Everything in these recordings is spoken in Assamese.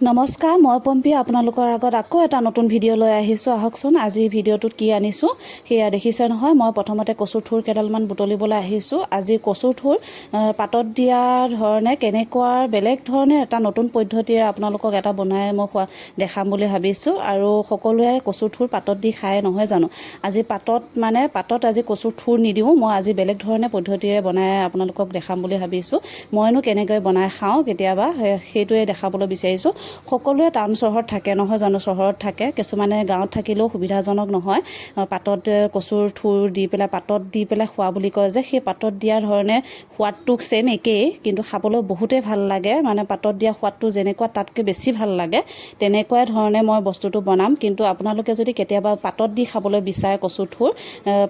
নমস্কাৰ, মই পম্পী আপোনালোকৰ আগত আকৌ এটা নতুন ভিডিঅ' লৈ আহিছোঁ। আহকচোন আজি ভিডিঅ'টোত কি আনিছোঁ সেয়া দেখিছে নহয়। মই প্ৰথমতে কচুৰ ঠুৰ কেইডালমান বুটলিবলৈ আহিছোঁ। আজি কচুৰ ঠুৰ পাতত দিয়া ধৰণে কেনেকুৱা বেলেগ ধৰণে এটা নতুন পদ্ধতিৰে আপোনালোকক এটা বনাই মই দেখাম বুলি ভাবিছোঁ। আৰু সকলোৱে কচুৰ ঠুৰ পাতত দি খায় নহয় জানো। আজি পাতত আজি কচুৰ ঠুৰ নিদিওঁ, মই আজি বেলেগ ধৰণে পদ্ধতিৰে বনাই আপোনালোকক দেখাম বুলি ভাবিছোঁ। মইনো কেনেকৈ বনাই খাওঁ কেতিয়াবা সেইটোৱে দেখাবলৈ বিচাৰিছোঁ। সকলোৱে টাউন চহৰত থাকে নহয় জানো, চহৰত থাকে, কিছুমানে গাঁৱত থাকিলেও সুবিধাজনক নহয় পাতত কচুৰ ঠুৰ দি পেলাই পাতত দি পেলাই খোৱা বুলি কয় যে, সেই পাতত দিয়া ধৰণে সোৱাদটো ছেম একেই, কিন্তু খাবলৈ বহুতেই ভাল লাগে। মানে পাতত দিয়া সোৱাদটো যেনেকুৱা তাতকৈ বেছি ভাল লাগে, তেনেকুৱা ধৰণে মই বস্তুটো বনাম। কিন্তু আপোনালোকে যদি কেতিয়াবা পাতত দি খাবলৈ বিচাৰে কচুৰ ঠুৰ,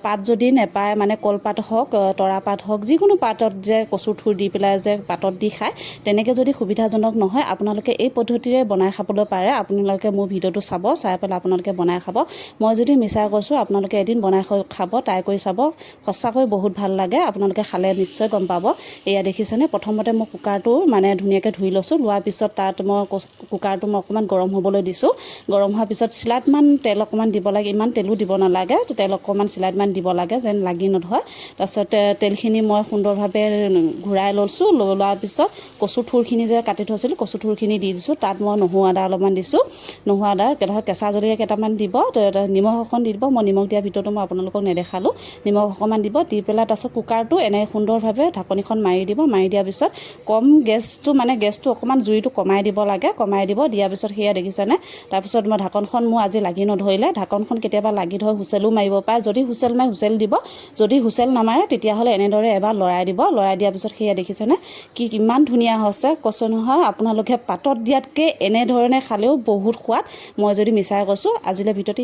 পাত যদি নেপায়, মানে কলপাত হওক তৰা পাত হওক, যিকোনো পাতত যে কচুৰ ঠুৰ দি পেলাই যে পাতত দি খায়, তেনেকৈ যদি সুবিধাজনক নহয়, আপোনালোকে এই পদ্ধতিৰে বনাই খাবলৈ পাৰে। আপোনালোকে মোৰ ভিডিঅ'টো চাই পেলাই আপোনালোকে বনাই খাব। মই যদি মিছা কৈছোঁ, আপোনালোকে এদিন বনাই খাব, ট্ৰাই কৰি চাব, সঁচাকৈ বহুত ভাল লাগে। আপোনালোকে খালে নিশ্চয় গম পাব। এয়া দেখিছেনে, প্ৰথমতে মই কুকাৰটো মানে ধুনীয়াকৈ ধুই লৈছোঁ। লোৱাৰ পিছত তাত মই কুকাৰটো মই অকণমান গৰম হ'বলৈ দিছোঁ। গৰম হোৱাৰ পিছত চিলাইটমান তেল অকণমান দিব লাগে, ইমান তেলো দিব নালাগে, তেল অকণমান চিলাইটমান দিব লাগে যেন লাগি নধৰে। তাৰপিছত তেলখিনি মই সুন্দৰভাৱে ঘূৰাই লৈছোঁ। লোৱাৰ পিছত কচু ঠুৰখিনি যে কাটি থৈছিলোঁ, কচু ঠুৰখিনি দি দিছোঁ। তাত মই নহৰু আদা অলপমান দিছোঁ। নহৰু আদা কেঁচা জলকীয়া কেইটামান দিব, নিমখ অকণ দি দিব। মই নিমখ দিয়া ভিডিঅ'টো মই আপোনালোকক নেদেখালোঁ। নিমখ অকণমান দিব, দি পেলাই তাৰপিছত কুকাৰটো এনে সুন্দৰভাৱে ঢাকনিখন মাৰি দিব। মাৰি দিয়াৰ পিছত কম গেছটো অকণমান জুইটো কমাই দিব লাগে, কমাই দিব। দিয়াৰ পিছত সেয়া দেখিছেনে, তাৰপিছত মই ঢাকনখন মোৰ আজি লাগি নধৰিলে। ঢাকনখন কেতিয়াবা লাগি ধৰে, হুইচেলো মাৰিব পাৰে। যদি হুইচেল মাৰে হুইচেল দিব, যদি হুইচেল নামাৰে তেতিয়াহ'লে এনেদৰে এবাৰ লৰাই দিব। লৰাই দিয়াৰ পিছত সেয়া দেখিছেনে কিমান ধুনীয়া হৈছে, কৈছোঁ নহয়। আপোনালোকে পাতত দিয়াতকৈ এনেধৰণে খালেও বহুত সোৱাদ। মই যদি মিছাই কৈছোঁ, আজিলৈ ভিডিঅ'টো